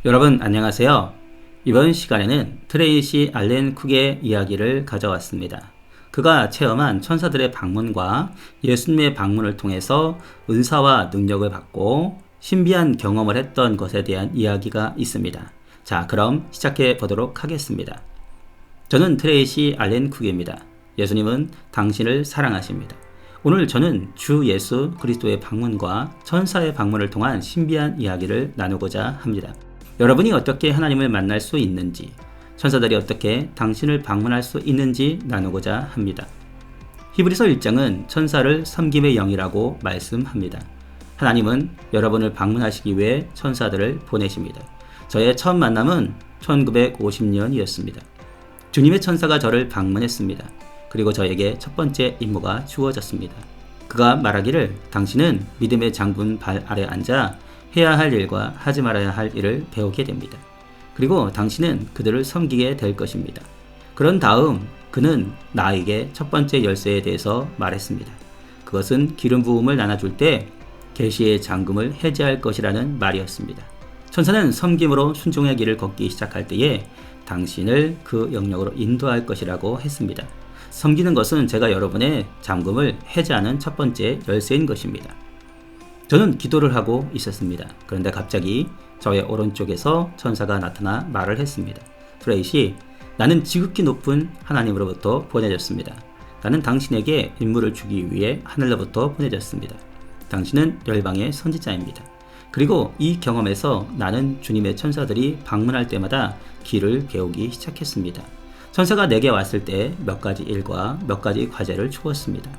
여러분 안녕하세요. 이번 시간에는 트레이시 알렌 쿡의 이야기를 가져왔습니다. 그가 체험한 천사들의 방문과 예수님의 방문을 통해서 은사와 능력을 받고 신비한 경험을 했던 것에 대한 이야기가 있습니다. 자, 그럼 시작해 보도록 하겠습니다. 저는 트레이시 알렌 쿡입니다. 예수님은 당신을 사랑하십니다. 오늘 저는 주 예수 그리스도의 방문과 천사의 방문을 통한 신비한 이야기를 나누고자 합니다. 여러분이 어떻게 하나님을 만날 수 있는지, 천사들이 어떻게 당신을 방문할 수 있는지 나누고자 합니다. 히브리서 1장은 천사를 섬김의 영이라고 말씀합니다. 하나님은 여러분을 방문하시기 위해 천사들을 보내십니다. 저의 첫 만남은 1950년이었습니다. 주님의 천사가 저를 방문했습니다. 그리고 저에게 첫 번째 임무가 주어졌습니다. 그가 말하기를 당신은 믿음의 장군 발 아래 앉아 해야 할 일과 하지 말아야 할 일을 배우게 됩니다. 그리고 당신은 그들을 섬기게 될 것입니다. 그런 다음 그는 나에게 첫 번째 열쇠에 대해서 말했습니다. 그것은 기름 부음을 나눠줄 때 계시의 잠금을 해제할 것이라는 말이었습니다. 천사는 섬김으로 순종의 길을 걷기 시작할 때에 당신을 그 영역으로 인도할 것이라고 했습니다. 섬기는 것은 제가 여러분의 잠금을 해제하는 첫 번째 열쇠인 것입니다. 저는 기도를 하고 있었습니다. 그런데 갑자기 저의 오른쪽에서 천사가 나타나 말을 했습니다. 트레이시, 나는 지극히 높은 하나님으로부터 보내졌습니다. 나는 당신에게 임무를 주기 위해 하늘로부터 보내졌습니다. 당신은 열방의 선지자입니다. 그리고 이 경험에서 나는 주님의 천사들이 방문할 때마다 길을 배우기 시작했습니다. 천사가 내게 왔을 때 몇 가지 일과 몇 가지 과제를 주었습니다.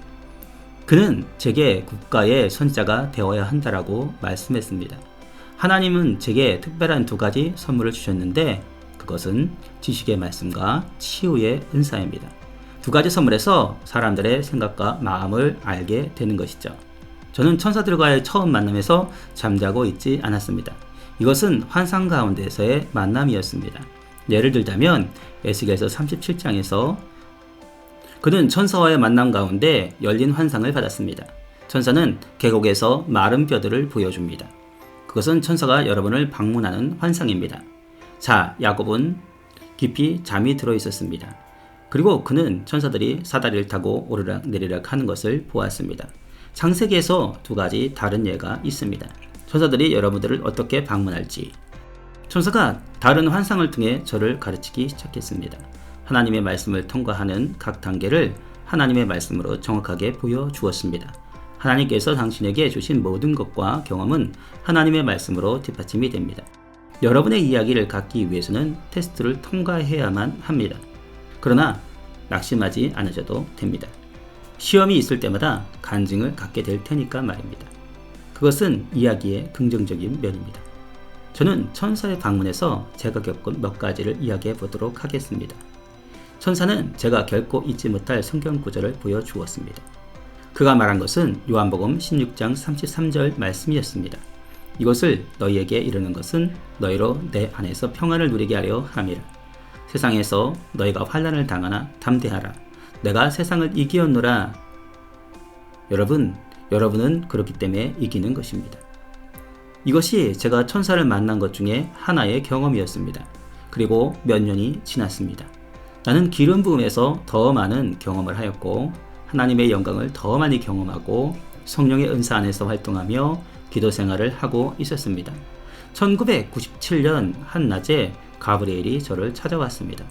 그는 제게 국가의 선지자가 되어야 한다라고 말씀했습니다. 하나님은 제게 특별한 두 가지 선물을 주셨는데 그것은 지식의 말씀과 치유의 은사입니다. 두 가지 선물에서 사람들의 생각과 마음을 알게 되는 것이죠. 저는 천사들과의 처음 만남에서 잠자고 있지 않았습니다. 이것은 환상 가운데서의 만남이었습니다. 예를 들자면 에스겔서 37장에서 그는 천사와의 만남 가운데 열린 환상을 받았습니다. 천사는 계곡에서 마른 뼈들을 보여줍니다. 그것은 천사가 여러분을 방문하는 환상입니다. 자, 야곱은 깊이 잠이 들어 있었습니다. 그리고 그는 천사들이 사다리를 타고 오르락 내리락 하는 것을 보았습니다. 창세기에서 두 가지 다른 예가 있습니다. 천사들이 여러분들을 어떻게 방문할지. 천사가 다른 환상을 통해 저를 가르치기 시작했습니다. 하나님의 말씀을 통과하는 각 단계를 하나님의 말씀으로 정확하게 보여주었습니다. 하나님께서 당신에게 주신 모든 것과 경험은 하나님의 말씀으로 뒷받침이 됩니다. 여러분의 이야기를 갖기 위해서는 테스트를 통과해야만 합니다. 그러나 낙심하지 않으셔도 됩니다. 시험이 있을 때마다 간증을 갖게 될 테니까 말입니다. 그것은 이야기의 긍정적인 면입니다. 저는 천사의 방문에서 제가 겪은 몇 가지를 이야기해 보도록 하겠습니다. 천사는 제가 결코 잊지 못할 성경 구절을 보여주었습니다. 그가 말한 것은 요한복음 16장 33절 말씀이었습니다. 이것을 너희에게 이르는 것은 너희로 내 안에서 평안을 누리게 하려 함이라. 세상에서 너희가 환난을 당하나 담대하라. 내가 세상을 이기었노라. 여러분은 그렇기 때문에 이기는 것입니다. 이것이 제가 천사를 만난 것 중에 하나의 경험이었습니다. 그리고 몇 년이 지났습니다. 나는 기름 부음에서 더 많은 경험을 하였고 하나님의 영광을 더 많이 경험하고 성령의 은사 안에서 활동하며 기도 생활을 하고 있었습니다. 1997년 한낮에 가브리엘이 저를 찾아왔습니다.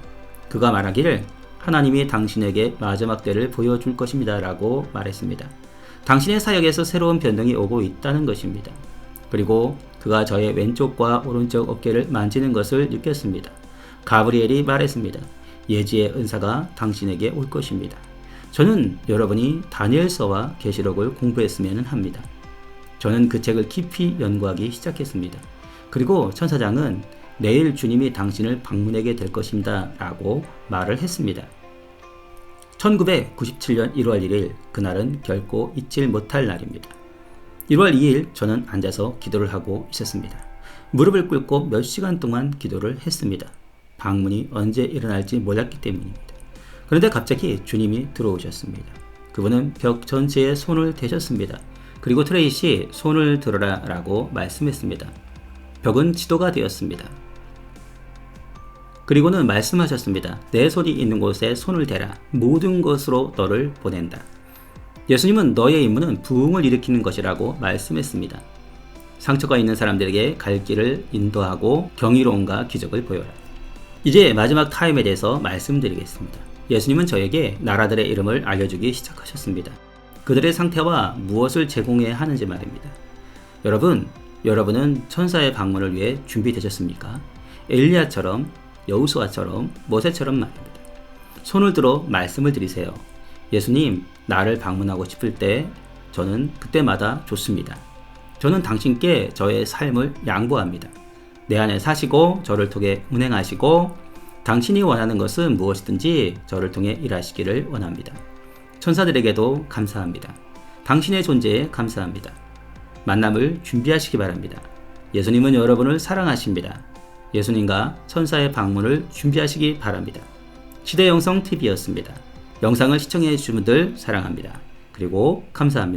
그가 말하기를 하나님이 당신에게 마지막 때를 보여줄 것입니다 라고 말했습니다. 당신의 사역에서 새로운 변동이 오고 있다는 것입니다. 그리고 그가 저의 왼쪽과 오른쪽 어깨를 만지는 것을 느꼈습니다. 가브리엘이 말했습니다. 예지의 은사가 당신에게 올 것입니다. 저는 여러분이 다니엘서와 계시록을 공부했으면 합니다. 저는 그 책을 깊이 연구하기 시작했습니다. 그리고 천사장은 내일 주님이 당신을 방문하게 될 것입니다 라고 말을 했습니다. 1997년 1월 1일 그날은 결코 잊질 못할 날입니다. 1월 2일 저는 앉아서 기도를 하고 있었습니다. 무릎을 꿇고 몇 시간 동안 기도를 했습니다. 방문이 언제 일어날지 몰랐기 때문입니다. 그런데 갑자기 주님이 들어오셨습니다. 그분은 벽 전체에 손을 대셨습니다. 그리고 트레이시 손을 들어라 라고 말씀했습니다. 벽은 지도가 되었습니다. 그리고는 말씀하셨습니다. 내 손이 있는 곳에 손을 대라. 모든 것으로 너를 보낸다. 예수님은 너의 임무는 부흥을 일으키는 것이라고 말씀했습니다. 상처가 있는 사람들에게 갈 길을 인도하고 경이로움과 기적을 보여라. 이제 마지막 타임에 대해서 말씀드리겠습니다. 예수님은 저에게 나라들의 이름을 알려주기 시작하셨습니다. 그들의 상태와 무엇을 제공해야 하는지 말입니다. 여러분은 천사의 방문을 위해 준비되셨습니까? 엘리야처럼, 여호수아처럼, 모세처럼 말입니다. 손을 들어 말씀을 드리세요. 예수님, 나를 방문하고 싶을 때 저는 그때마다 좋습니다. 저는 당신께 저의 삶을 양보합니다. 내 안에 사시고 저를 통해 운행하시고 당신이 원하는 것은 무엇이든지 저를 통해 일하시기를 원합니다. 천사들에게도 감사합니다. 당신의 존재에 감사합니다. 만남을 준비하시기 바랍니다. 예수님은 여러분을 사랑하십니다. 예수님과 천사의 방문을 준비하시기 바랍니다. 시대영성TV였습니다. 영상을 시청해 주신 분들 사랑합니다. 그리고 감사합니다.